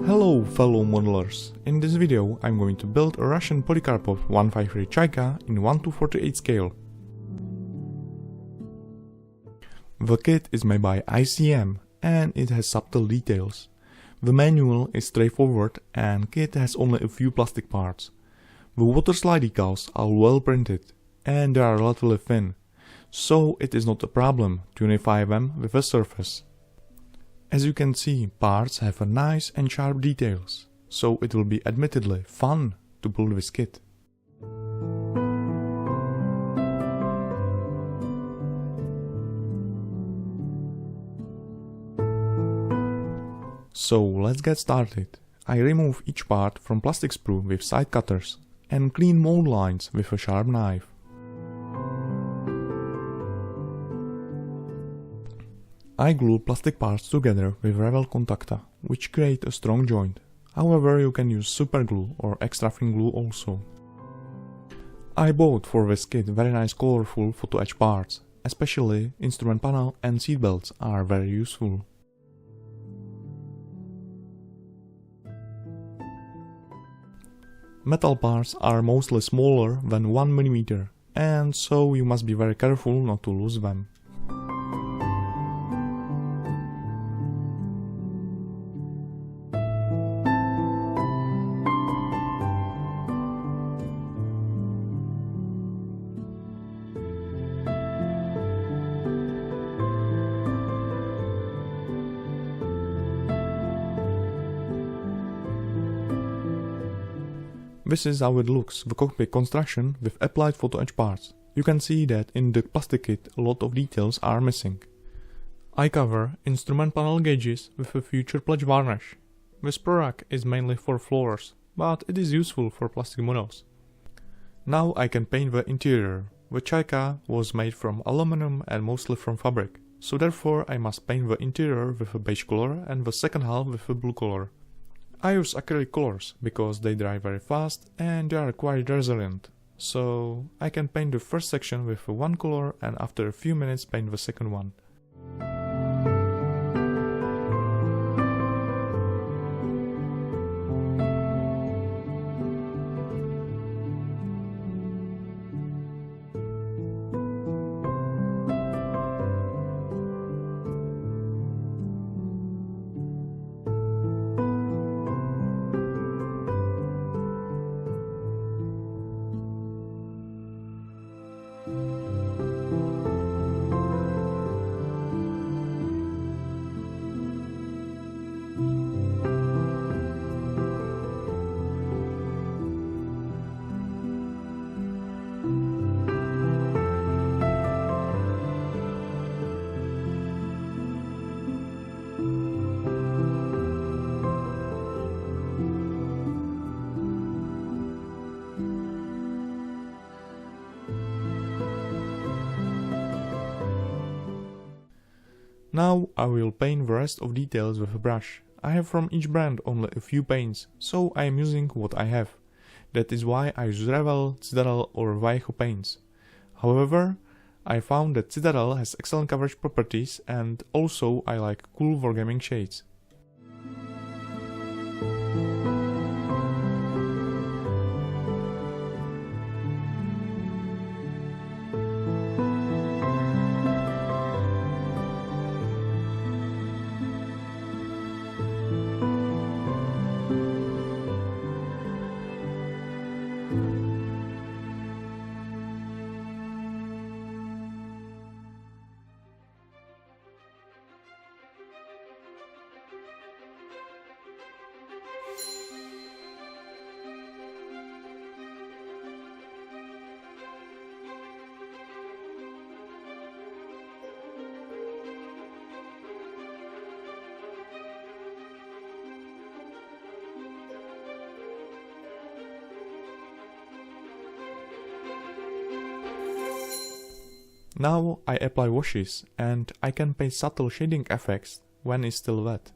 Hello fellow modelers, in this video I'm going to build a Russian Polikarpov I-153 Chaika in 1:48 scale. The kit is made by ICM and it has subtle details. The manual is straightforward and kit has only a few plastic parts. The water slide decals are well printed and they are relatively thin, so it is not a problem to unify them with the surface. As you can see, parts have a nice and sharp details, so it will be admittedly fun to build this kit. So let's get started. I remove each part from plastic sprue with side cutters and clean mold lines with a sharp knife. I glue plastic parts together with Revel contacta, which create a strong joint. However, you can use super glue or extra thin glue also. I bought for this kit very nice colorful photo etch parts, especially instrument panel and seat belts are very useful. Metal parts are mostly smaller than 1 mm, and so you must be very careful not to lose them. This is how it looks, the cockpit construction with applied photo etch parts. You can see that in the plastic kit a lot of details are missing. I cover instrument panel gauges with a future pledge varnish. This product is mainly for floors, but it is useful for plastic models. Now I can paint the interior. The Chaika was made from aluminum and mostly from fabric, so therefore I must paint the interior with a beige color and the second half with a blue color. I use acrylic colors because they dry very fast and they are quite resilient, so I can paint the first section with one color and after a few minutes paint the second one. Now I will paint the rest of details with a brush. I have from each brand only a few paints, so I am using what I have. That is why I use Revel, Citadel or Vallejo paints. However, I found that Citadel has excellent coverage properties and also I like cool wargaming shades. Now I apply washes and I can paint subtle shading effects when it's still wet.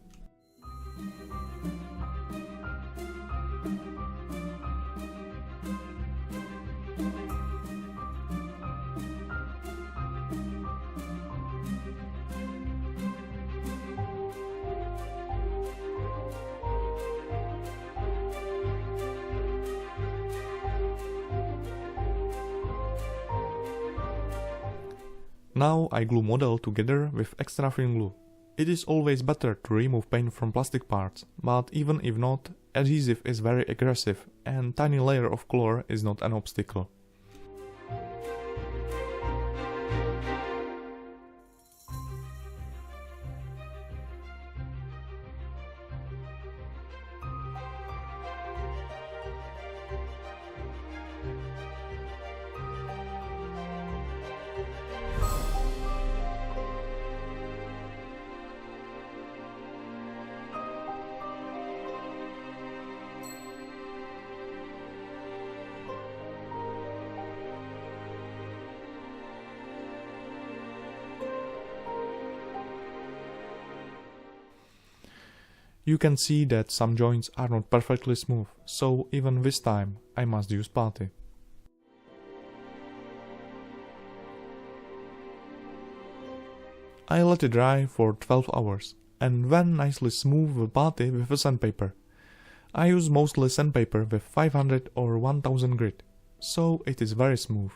Now I glue model together with extra thin glue. It is always better to remove paint from plastic parts, but even if not, adhesive is very aggressive and tiny layer of color is not an obstacle. You can see that some joints are not perfectly smooth, so even this time I must use putty. I let it dry for 12 hours and then nicely smooth the putty with a sandpaper. I use mostly sandpaper with 500 or 1000 grit, so it is very smooth.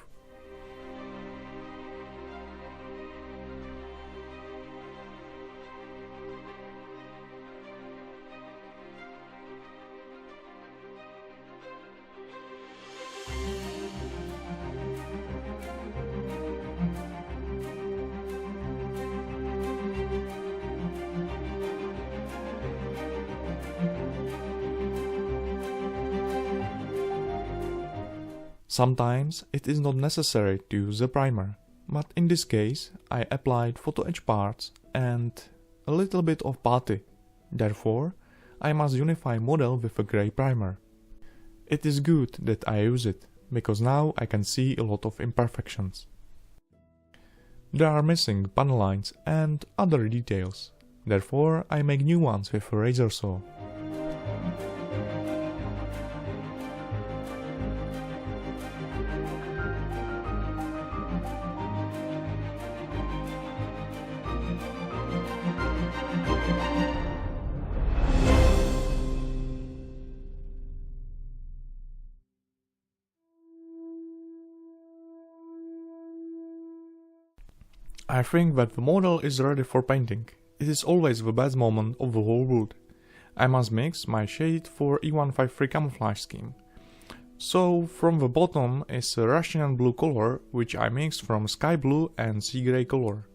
Sometimes it is not necessary to use a primer, but in this case I applied photo etch parts and a little bit of putty. Therefore, I must unify model with a grey primer. It is good that I use it, because now I can see a lot of imperfections. There are missing panel lines and other details, therefore I make new ones with a razor saw. I think that the model is ready for painting. It is always the best moment of the whole wood. I must mix my shade for I-153 camouflage scheme. So from the bottom is a Russian blue color, which I mixed from sky blue and sea grey color.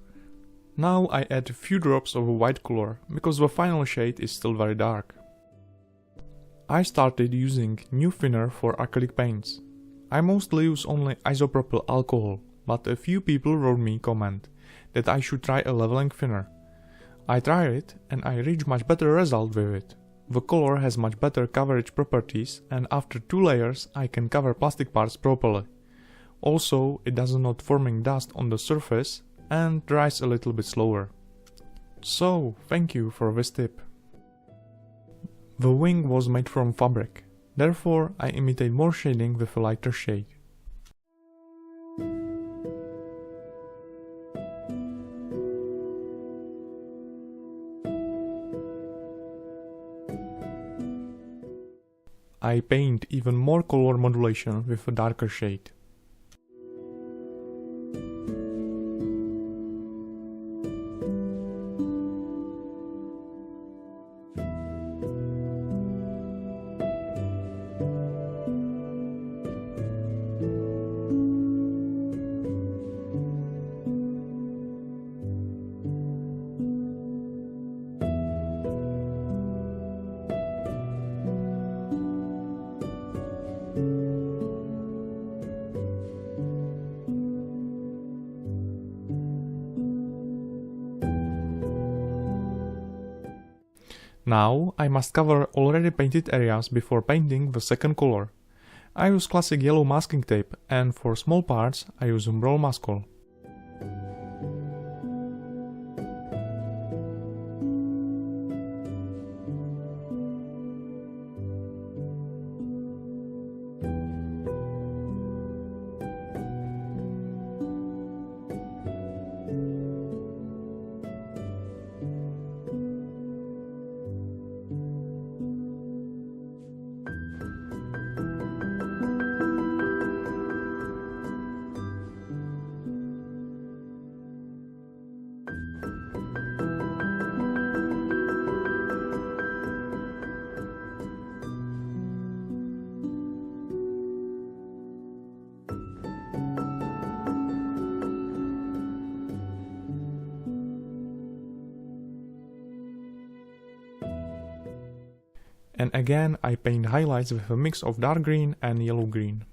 Now I add a few drops of a white color, because the final shade is still very dark. I started using new thinner for acrylic paints. I mostly use only isopropyl alcohol, but a few people wrote me comment that I should try a leveling thinner. I tried it and I reached much better result with it. The color has much better coverage properties and after 2 layers I can cover plastic parts properly. Also, it does not forming dust on the surface and dries a little bit slower. So, thank you for this tip. The wing was made from fabric, therefore I imitate more shading with a lighter shade. I paint even more color modulation with a darker shade. Now I must cover already painted areas before painting the second color. I use classic yellow masking tape and for small parts I use Umbral Maskol. And again I paint highlights with a mix of dark green and yellow green.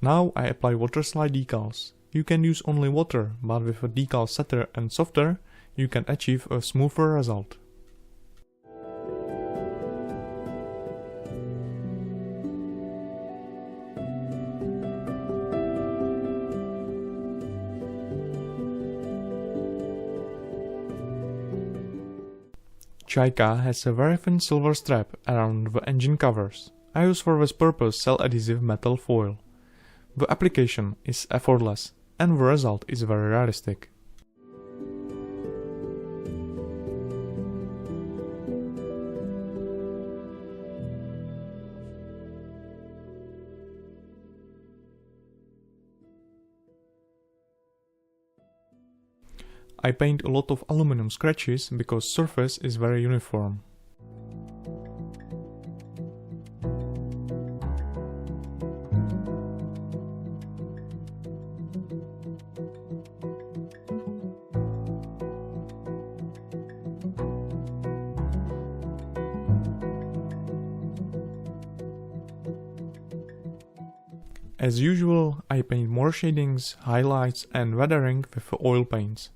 Now I apply water slide decals. You can use only water, but with a decal setter and softer, you can achieve a smoother result. Chaika has a very thin silver strap around the engine covers. I use for this purpose cell adhesive metal foil. The application is effortless and the result is very realistic. I paint a lot of aluminum scratches because surface is very uniform. As usual, I paint more shadings, highlights and weathering with the oil paints.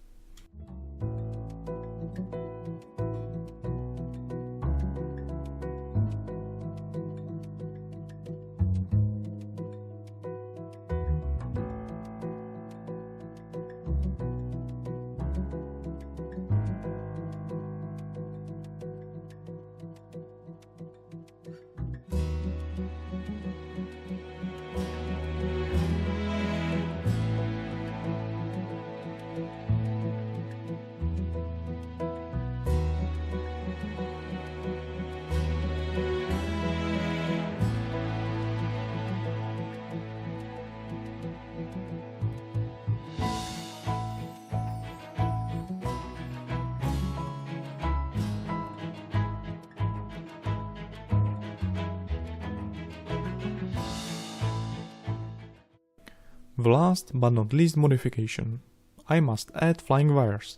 The last but not least modification. I must add flying wires.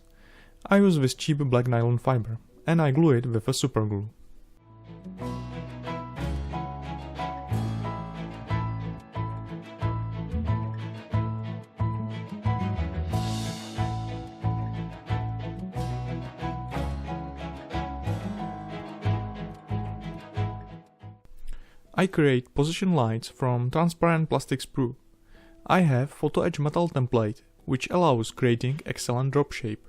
I use this cheap black nylon fiber and I glue it with a super glue. I create position lights from transparent plastic sprue. I have photo etch metal template, which allows creating excellent drop shape.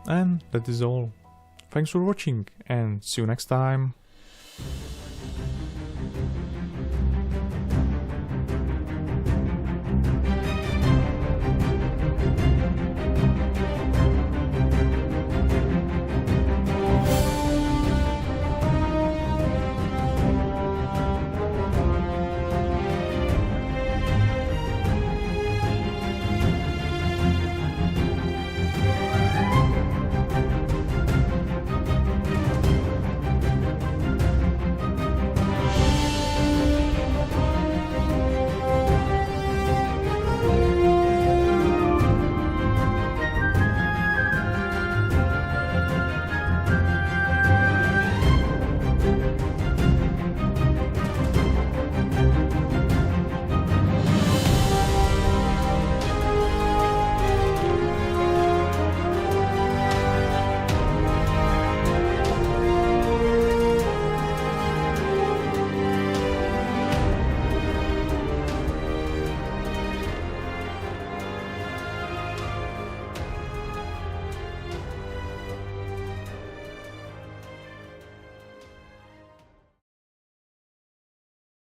And that is all. Thanks for watching and see you next time.